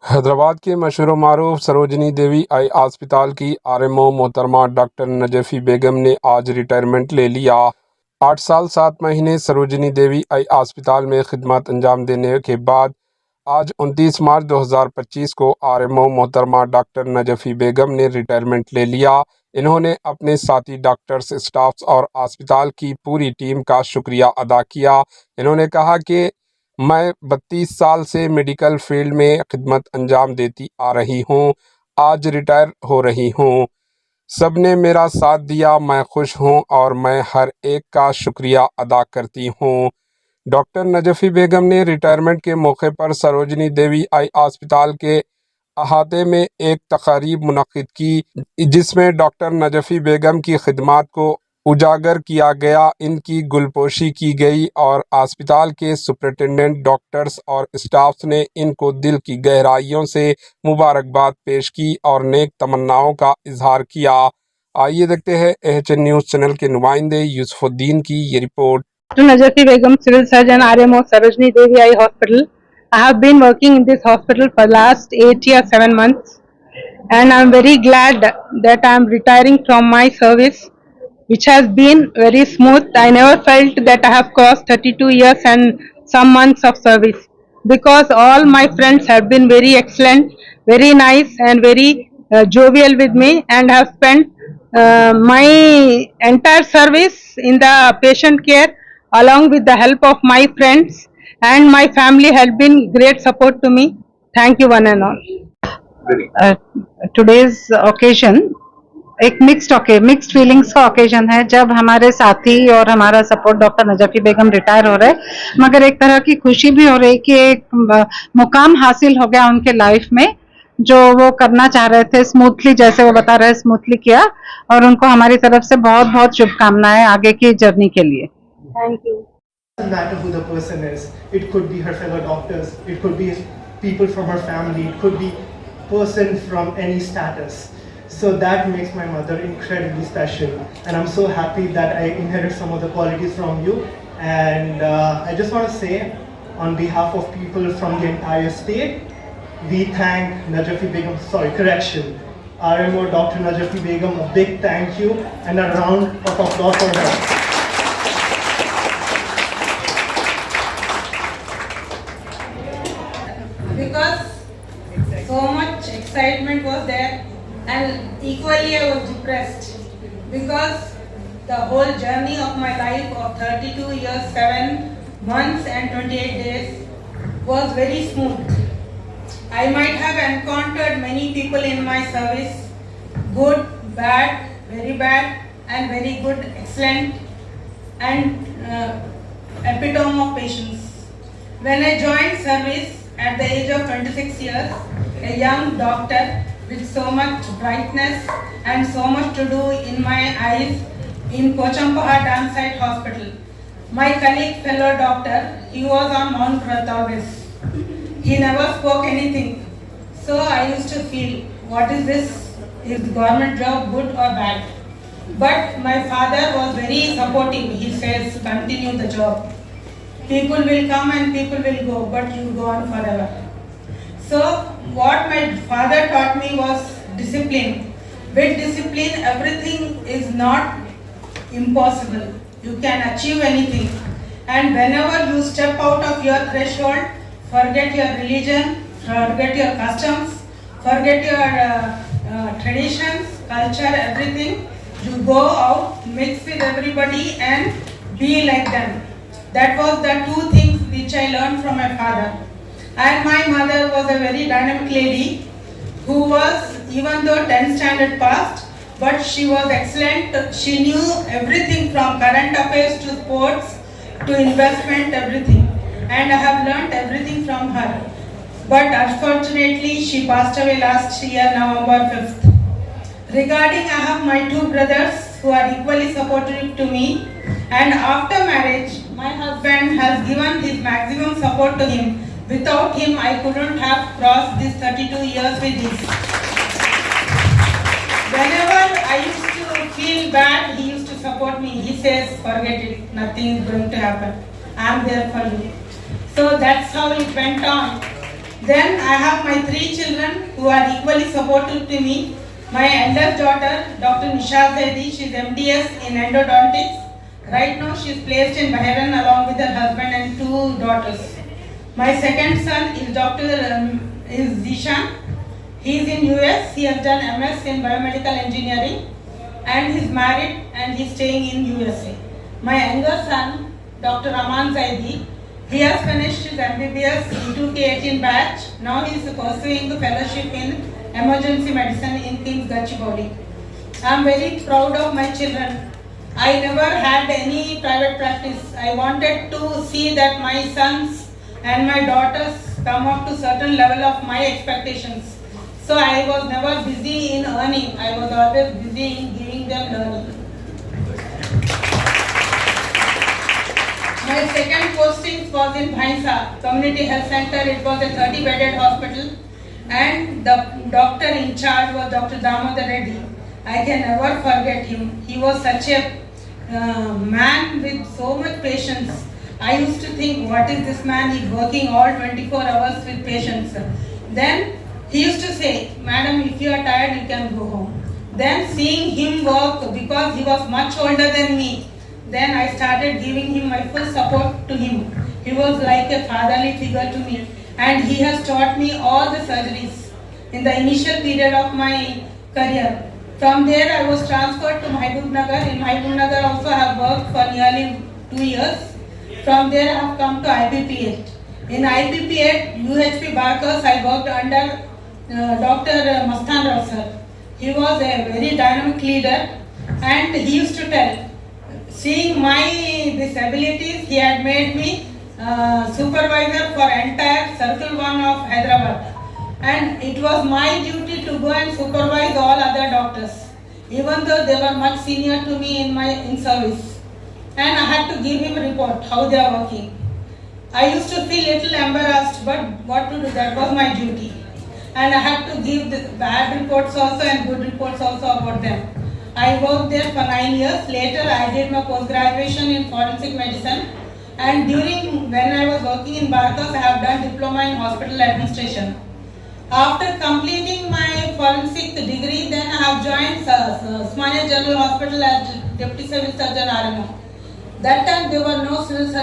حیدرآباد کے مشہور و معروف سروجنی دیوی آئی ہسپتال کی RMO محترمہ ڈاکٹر نجفی بیگم نے آج ریٹائرمنٹ لے لیا۔ 8 سال 7 مہینے سروجنی دیوی آئی ہسپتال میں خدمات انجام دینے کے بعد آج 29 مارچ 2025 کو RMO محترمہ ڈاکٹر نجفی بیگم نے ریٹائرمنٹ لے لیا۔ انہوں نے اپنے ساتھی ڈاکٹرز، اسٹاف اور ہسپتال کی پوری ٹیم کا شکریہ ادا کیا۔ انہوں نے کہا کہ میں 32 سال سے میڈیکل فیلڈ میں خدمت انجام دیتی آ رہی ہوں، آج ریٹائر ہو رہی ہوں۔ سب نے میرا ساتھ دیا، میں خوش ہوں اور میں ہر ایک کا شکریہ ادا کرتی ہوں۔ ڈاکٹر نجفی بیگم نے ریٹائرمنٹ کے موقع پر سروجنی دیوی آئی ہسپتال کے احاطے میں ایک تقریب منعقد کی، جس میں ڈاکٹر نجفی بیگم کی خدمات کو اجاگر کیا گیا، ان کی گلپوشی کی گئی اور ہسپتال کے سپرنٹینڈنٹ، ڈاکٹرز اور اسٹاف نے ان کو دل کی گہرائیوں سے مبارکباد پیش کی اور نیک تمناؤں کا اظہار کیا۔ آئیے دیکھتے ہیں AHN نیوز چینل کے نمائندے یوسف الدین کی یہ report. Dr. Najafi Begum, Civil Surgeon, RMO, Sarojini Devi Eye Hospital. I have been working in this hospital for last 8 years, 7 months, and I am very glad that I am retiring from my service, which has been very smooth. I never felt that I have crossed 32 years and some months of service, because all my friends have been very excellent, very nice and very jovial with me, and have spent my entire service in the patient care along with the help of my friends, and my family has been great support to me. Thank you one and all. Today's occasion ایک mixed feelings کا occasion ہے، جب ہمارے ساتھی اور ہمارا support doctor Najafi بیگم retire ہو رہے، مگر ایک طرح کی خوشی بھی ہو رہی کہ ایک مقام حاصل ہو گیا ان کے لائف میں، جو وہ کرنا چاہ رہے تھے اسموتھلی، جیسے وہ بتا رہے اسموتھلی کیا، اور ان کو ہماری طرف سے بہت بہت شبھ کامنائیں آگے کی جرنی کے لیے۔ Thank you. It doesn't matter who the person is. It could be her fellow doctors, it could be people from her family, it could be person from any status. So that makes my mother incredibly special, and I'm so happy that I inherit some of the qualities from you. And I just want to say, on behalf of people from the entire state, we thank Najafi Begum, RMO Dr. Najafi Begum, a big thank you and a round of applause for her. Because so much excitement was there, and equally I was depressed, because the whole journey of my life of 32 years, 7 months and 28 days was very smooth. I might have encountered many people in my service, good, bad, very bad, and very good, excellent, and epitome of patience. When I joined service at the age of 26 years, a young doctor with so much brightness and so much to do in my eyes in Pochampaha Dansite Hospital. My colleague, fellow doctor, he was on Mount always. He never spoke anything. So I used to feel, what is this? Is the government job good or bad? But my father was very supportive. He says, continue the job. People will come and people will go, but you go on forever. So what my father taught me was discipline. With discipline, everything is not impossible. You can achieve anything. And whenever you step out of your threshold, forget your religion, forget your customs, forget your traditions, culture, everything. You go out, mix with everybody and be like them. That was the two things which I learned from my father. And my mother was a very dynamic lady who was, even though 10th standard passed, but she was excellent. She knew everything from current affairs to sports to investment, everything. And I have learned everything from her. But unfortunately, she passed away last year, November 5th. Regarding, I have my 2 brothers who are equally supportive to me. And after marriage, my husband has given his maximum support to him. Without him, I couldn't have crossed these 32 years with ease. Whenever I used to feel bad, he used to support me. He says, forget it, nothing is going to happen. I am there for you. So that's how it went on. Then I have my 3 children who are equally supportive to me. My eldest daughter, Dr. Nisha Zaidi, she is MDS in endodontics. Right now she is placed in Bahrain along with her husband and 2 daughters. My second son is is Zishan. He is in US. He has done MS in biomedical engineering and he is married and he is staying in USA. My younger son, Dr. Aman Zaidi, he has finished his MBBS in 2K18 batch. Now he is pursuing the fellowship in emergency medicine in King's Gachibowli. I am very proud of my children. I never had any private practice. I wanted to see that my sons and my daughters come up to certain level of my expectations. So I was never busy in earning. I was always busy in giving them learning. My second posting was in Bhainsa Community Health Center. It was a 30-bedded hospital and the doctor in charge was Dr. Damodar Reddy. I can never forget him. He was such a man with so much patience. I used to think, what is this man? He's working all 24 hours with patients. Then he used to say, Madam, if you are tired, you can go home. Then seeing him work, because he was much older than me, then I started giving him my full support to him. He was like a fatherly figure to me and he has taught me all the surgeries in the initial period of my career. From there I was transferred to Mahbubnagar. In Mahbubnagar also I have worked for nearly 2 years. From there I have come to IPP8. In IPP8, UHP Barkers, I worked under Dr. Mastan Rao sir. He was a very dynamic leader and he used to tell, seeing my disabilities, he had made me supervisor for entire Circle 1 of Hyderabad. And it was my duty to go and supervise all other doctors, even though they were much senior to me in service. And I had to give him a report how they are working. I used to feel little embarrassed, but what to do, that was my duty. And I had to give the bad reports also and good reports also about them. I worked there for 9 years. Later I did my post-graduation in forensic medicine. And when I was working in Barkers, I have done diploma in hospital administration. After completing my forensic degree, then I have joined Osmania General Hospital as Deputy Civil Surgeon RMO. That time there were no civil surgeons.